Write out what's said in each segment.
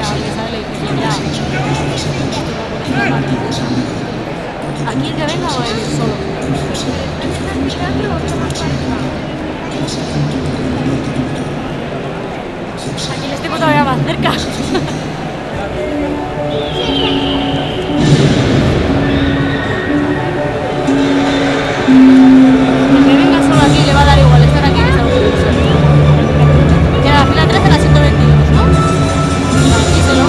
sea, me sale y dice, ya, aquí el que venga va a venir solo. Aquí les tengo todavía más cerca. El que venga solo aquí le va a dar igual estar aquí que estar en un museo. Que la fila 13 a las 122, ¿no? Díselo.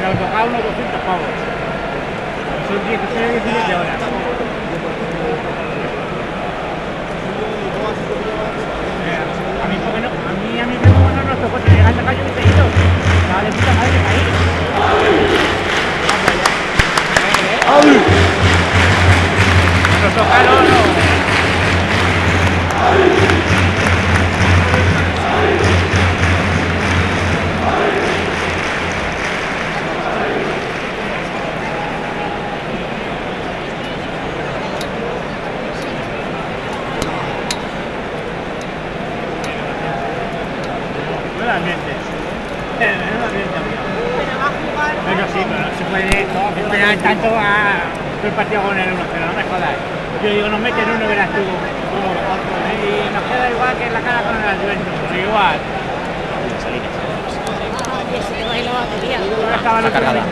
autocar unos 200 pavos. Son 16 17 horas. A mí, ¿por qué no? A mí no nos tocó tener esta calle de seguido. Estaba de puta madre ahí. Nos tocaron, no. Pero sí, pero no se puede esperar tanto a el partido con el 1-0, no me jodas. Yo digo, nos meten uno, verás tú, y nos queda igual que la cara con el Juventus, pues igual. Está cargada.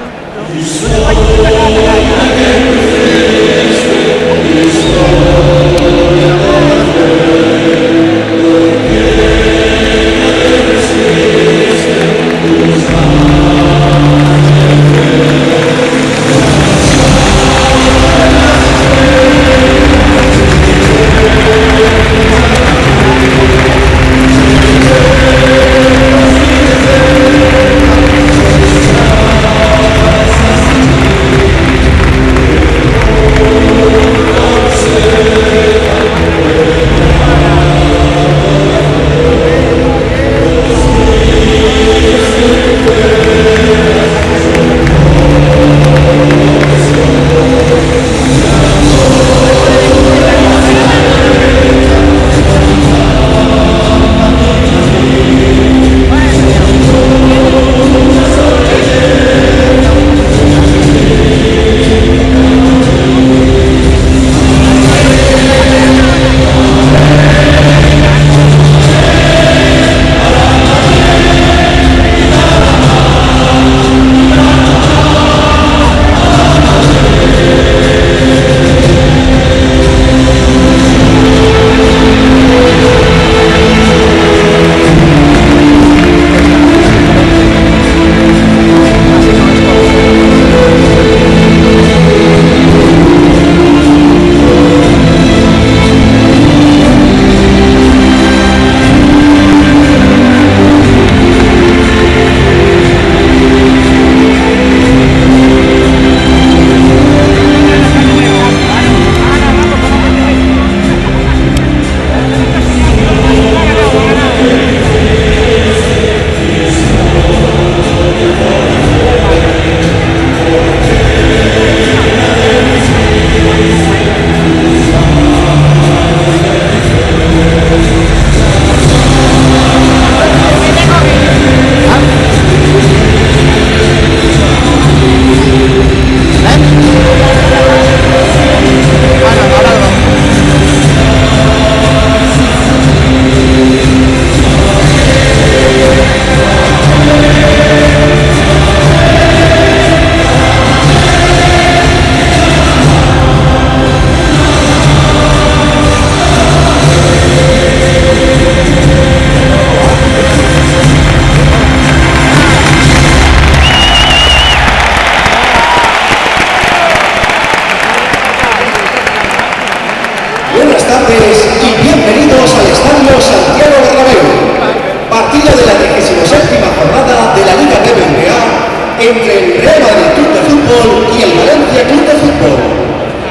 entre el Real Madrid Club de Fútbol y el Valencia Club de Fútbol.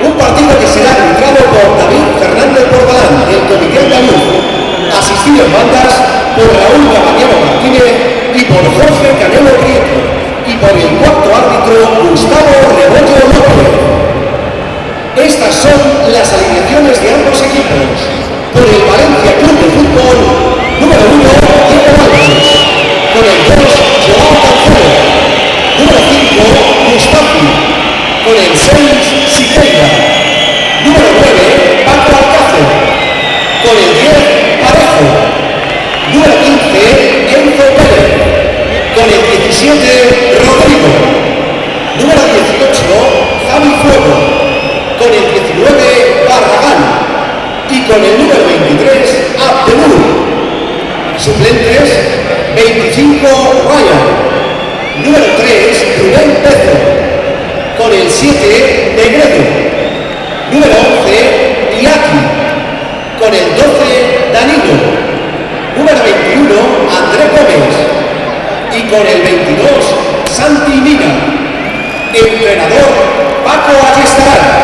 Un partido que será arbitrado por David Fernández Porbalán, del Comité Andaluz, asistido en bandas por Raúl Caballero Martínez y por Jorge Canelo Prieto, y por el cuarto árbitro Gustavo Rebollo López. Estas son las alineaciones de ambos equipos. Por el Valencia Club de Fútbol, número 1, Diego Álvarez. Con el 2, Joao Cancelo. Número 5, Mustafi. Con el 6, Siqueira. Número 9, Paco Alcácer. Con el 10, Parejo. Número 15, Enzo Pérez. Con el 17, Rodrigo. Número 18, Javi Fuego. Con el 19, Barragán. Y con el número 23, Abdelur. Suplentes, 25, Ryan. Número 3, Rubén Pezo. Con el 7, Negredo. Número 11, Iaki. Con el 12, Danilo. Número 21, André Gómez. Y con el 22, Santi Mina. Entrenador, Paco Ayestarán.